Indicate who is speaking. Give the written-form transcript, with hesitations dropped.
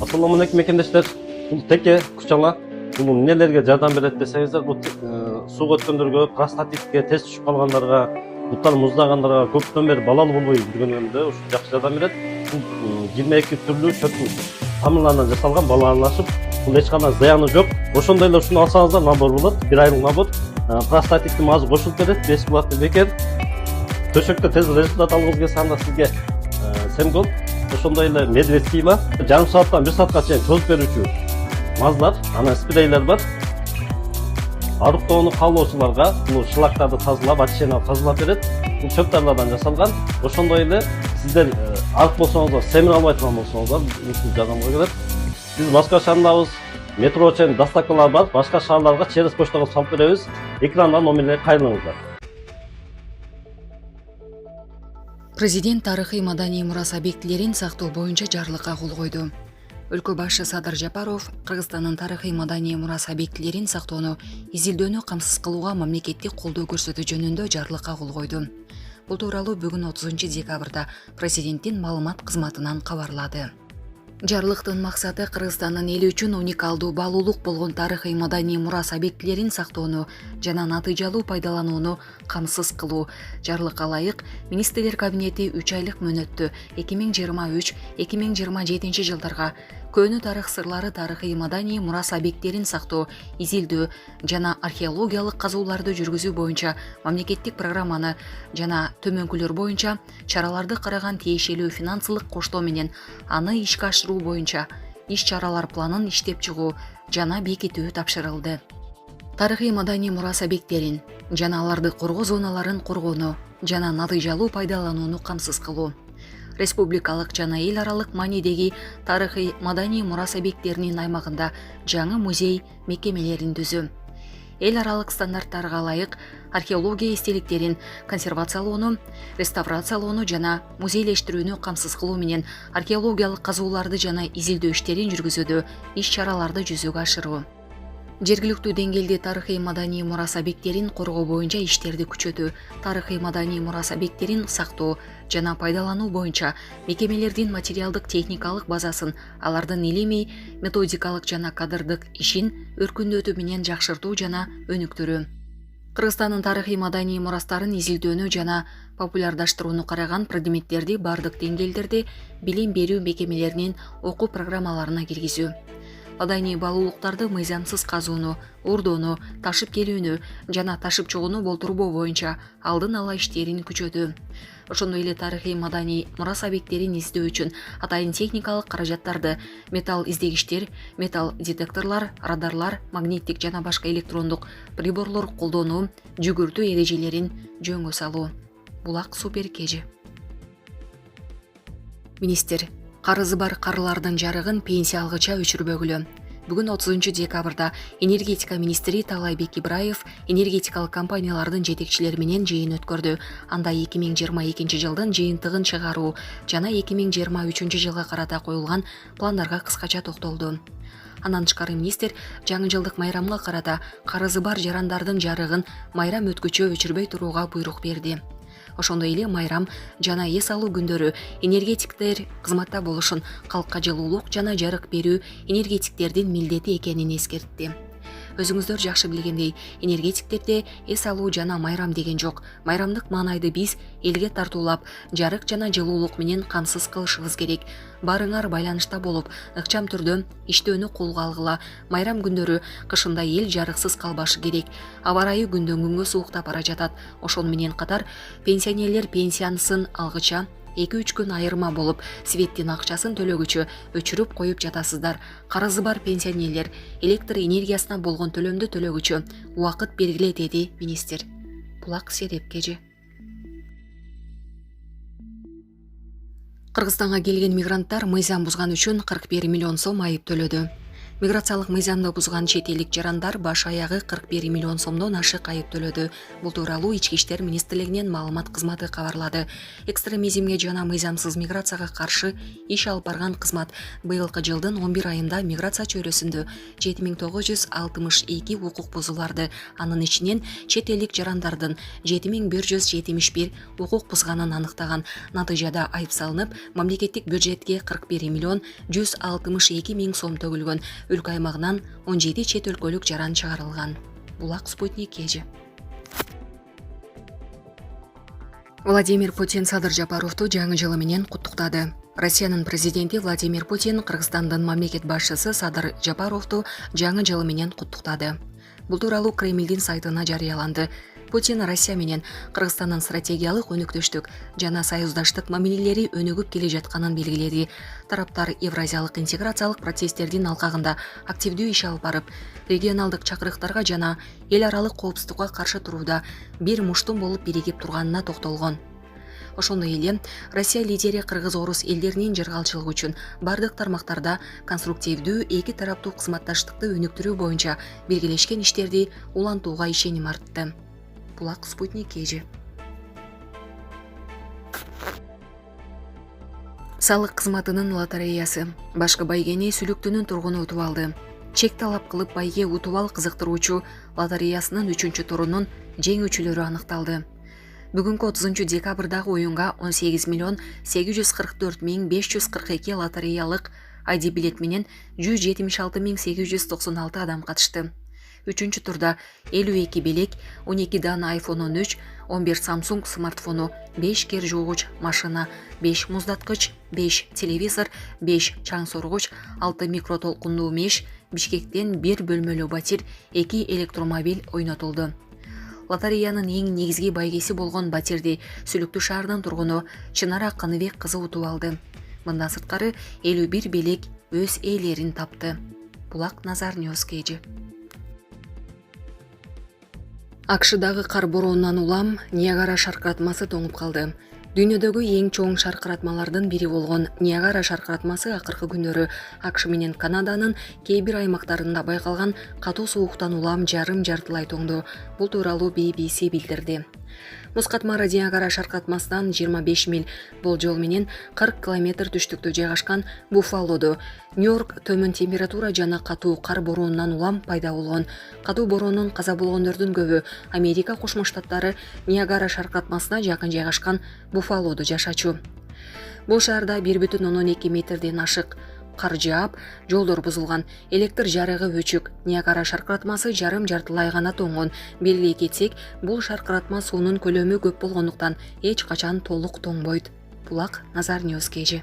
Speaker 1: Assalamu alaikum mekendештер. Бул теке күчаңа. Бул эмнелерге жардам берет десеңиздер, бул суу өткөндөргө, простатитке, тез түшүп калгандарга, буттар муздагандарга, көптөн бери балалуу болбой жүргөндөргө ушу жакшы жардам берет. Бул 22 түрлүү чөптүн тамырларынан жасалган балаарлашып, бул эч кандай зыяны жок. Ошондой эле ушуну алсаңыздар набор болот. 1 айлык набор. Простатиттин мазы кошулуп берет, бесплатный бекер. Төшөктө тез результат алгыңыз келсе, анда сизге Семгол, ошондой эле медведский бар. Жарым сааттан 1 саатка чейин чозуп берүүчү мазлар, анан спрейлер бар. Арыктоону каалоочуларга бул шлактарды тазалап, очищение тазалап берет. Бул чөптарлардан жасалган. Ошондой эле сиздер арык болсоңуздар, семире албай турган болсоңуздар, бул жардамга келет. Биз башка шаардабыз, метро чейин доставкалар бар. Башка шаарларга через почтага салып беребиз. Экрандан номерлерге кайрылыңыздар.
Speaker 2: Президент тарыхый маданий мурас объектилерин сактоо боюнча жарлыкка кол койду. Өлкө башчы Садыр Жапаров Кыргызстандын тарыхый маданий мурас объектилерин сактоону изилдөөнү камсыз кылууга мамлекеттик колдоо көрсөтүү жөнүндө жарлыкка кол койду. Бул тууралуу бүгүн 30 декабрда президенттин маалымат кызматынан кабарлады. Жарлыктын максаты Кыргызстандын эли үчүн уникалдуу баалуулук болгон тарыхый маданий мурас объектилерин сактоону жана натыйжалуу пайдаланууну камсыз кылуу. Жарлыкка ылайык министрлер кабинети 3 айлык мөөнөттө 2023-2027 жылдарга көөнү тарых сырлары тарыхый маданий мурас объектилерин сактоо, изилдөө жана археологиялык казууларды жүргүзүү боюнча мамлекеттик программаны жана төмөнкүлөр боюнча чараларды караган тиешелүү финансылык коштоо менен аны ишке ашыруу боюнча иш-чаралар планын иштеп чыгуу жана бекитүү тапшырылды. Тарыхый маданий мурас объектилерин жана аларды коргоо зоналарын коргоону жана натыйжалуу пайдаланууну камсыз кылуу. Республикалык жана эл аралык маанидеги тарыхый маданий мурас объектилеринин аймагында жаңы музей мекемелерин түзүү. Эл аралык стандарттарга ылайык археология эстеликтерин консервациялоону, реставрациялоону жана музейлештирүүнү камсыз кылуу менен археологиялык казууларды жана изилдөө иштерин жүргүзүүдө иш-чараларды жүзөгө ашыруу. Жергиликтүү деңгээлде тарыхый маданий мурас объектилерин коргоо боюнча иштерди күчөтүү, тарыхый маданий мурас объектилерин сактоо жана пайдалануу боюнча мекемелердин материалдык техникалык базасын, алардын илимий, методикалык жана кадрдык ишин өркүндөтүү менен жакшыртуу жана өнүктүрүү. Кыргызстандын тарыхый маданий мурастарын изилдөөнү жана популярдаштырууну караган предметтерди бардык деңгээлдерде билим берүү мекемелеринин окуу программаларына киргизүү. Маданий баалуулуктарды мыйзамсыз казууну, урдоону, ташып келүүнү жана ташып чыгууну болтурбоо боюнча алдын ала иштерин күчөтүү. Ошондой эле тарыхый маданий мурас объектилерин издөө үчүн атайын техникалык каражаттарды, металл издегичтер, металл детекторлор, радарлар, магниттик жана башка электрондук приборлор колдонуу, жүгүртүү эрежелерин жөнгө салуу. Булак Супер Кежи. Министр карызы бар карылардын жарыгын пенсия алгыча өчүрбөгүлө. Бүгүн 30 декабрда энергетика министри Таалайбек Ибраев энергетикалык компаниялардын жетекчилери менен жыйын өткөрдү. Анда 2022 жылдын жыйынтыгын чыгаруу жана 2023 жылга карата коюлган пландарга кыскача токтолду. Андан тышкары министр жаңы жылдык майрамга карата карызы бар жарандардын жарыгын майрам өткүчө өчүрбөй турууга буйрук берди. Ошондой эле майрам жана эс алуу күндөрү энергетиктер кызматта болушун, калкка жылуулук жана жарык берүү энергетиктердин милдети экенин эскертти. Өзүңүздөр жакшы билгендей, энергетиктерде эс алуу жана майрам деген жок. Майрамдык маанайды биз элге тартуулап, жарык жана жылуулук менен камсыз кылышыбыз керек. Барыңар байланышта болуп, ыкчам түрдө иштөөнү колго алгыла. Майрам күндөрү кышында эл жарыксыз калбашы керек. Аба ырайы күндөн күнгө сууктап бара жатат. Ошону менен катар пенсионерлер пенсиясын алгыча 2-3 күн айырма болуп, светтин акчасын төлөгүчө өчүрүп коюп жатасыздар. Карызы бар пенсионерлер электр энергиясына болгон төлөмдү төлөгүчө убакыт белгиле, деди министр. Булак Серепкежи. Кыргызстанга келген мигранттар мыйзам бузган үчүн 41 миллион сом айып төлөдү. Миграциялык мыйзамды бузган чет элдик жарандар баш аягы 41 миллион сомдон ашык айып төлөдү. Бул тууралуу Ички иштер министрлигинин маалымат кызматы кабарлады. Экстремизмге жана мыйзамсыз миграцияга каршы иш алып барган кызмат быйылкы жылдын 11 айында миграция чөйрөсүндө 7962 укук бузууларды, анын ичинен чет элдик жарандардын 7171 укук бузганын аныктаган. Натыйжада айып салынып, мамлекеттик бюджетке 41 миллион 162 миң сом төгүлгөн. Өлкө аймагынан 17 чет өлкөлүк жаран чыгарылган. Булак Спутник KG. Владимир Путин Садыр Жапаровду жаңы жылы менен куттуктады. Россиянын президенти Владимир Путин Кыргызстандын мамлекет башчысы Садыр Жапаровду жаңы жылы менен куттуктады. Бул тууралуу Кремлдин сайтына жарыяланды. Путин Россия менен Кыргызстандын стратегиялык өнөктөштүк жана союздаштык мамилелери өнүгүп келе жатканын белгиледи. Тараптар евразиялык интеграциялык процесстердин алкагында активдүү иш алып барып, регионалдык чакырыктарга жана эл аралык коопсуздукка каршы турууда бир муштум болуп биригип турганына токтолгон. Ошондой эле Россия лидери кыргыз-орус элдеринин жыргалчылыгы үчүн бардык тармактарда конструктивдүү эки тараптуу кызматташтыкты өнүктүрүү боюнча биргелешкен иштерди улантууга ишеним артты. Булак Спутник KG. Салык кызматынын лотереясы. Башкы байгени Сүлүктүнүн тургуну утуп алды. Чек талап кылып байге утуп ал кызыктыруучу лотереясынын 3-турунун жеңүүчүлөрү аныкталды. Бүгүнкү 30 декабрдагы оюнга 18 миллион 844 миң 542 лотереялык ID билет менен 176 миң 896 адам катышты. 3-турда 52 белек, 12 дана iPhone 13, 11 Samsung смартфону, 5 кер жуугуч машина, 5 муздаткыч, 5 телевизор, 5 чаң соргуч, 6 микротолкундуу меш, Бишкектен 1 бөлмөлүү батир, 2 электромобиль ойнотулду. Лотереянын эң негизги байгеси болгон батирди Сүлүктүү шаарынын тургуну Чынара Каныбек кызы утуп алды. Мындан сырткары 51 белек өз ээлерин тапты. Булак Назар Ньюс KG. Акшдагы кар боронунан улам Ниагара шаркыратмасы тоңуп калды. Дүйнөдөгү эң чоң шаркыратмалардын бири болгон Ниагара шаркыратмасы акыркы күндөрү АКШ менен Канаданын кээ бир аймактарында байкалган катуу сууктан улам жарым-жартылай тоңду. Бул тууралуу BBC билдирди. Муз катмары Ниагара шаркыратмасынан 25 миль болжол менен 40 километр түштүктө жайгашкан Буффалодо Нью-Йорк төмөн температура жана катуу кар боронунан улам пайда болгон. Катуу боронунан каза болгондордун көбү Америка Кошмо Штаттары Ниагара шаркыратмасына жакын жайгашкан Буффалодо жашачу. Бул шаарда 1,2 метрден ашык кар жаап, жолдор бузулган, электр жарыгы өчүк. Ниагара шаркыратмасы жарым-жартылай гана тоңгон. Белгилей кетсек, бул шаркыратма суунун көлөмү көп болгондуктан эч качан толук тоңбойт. Булак Назар Ньюс KG.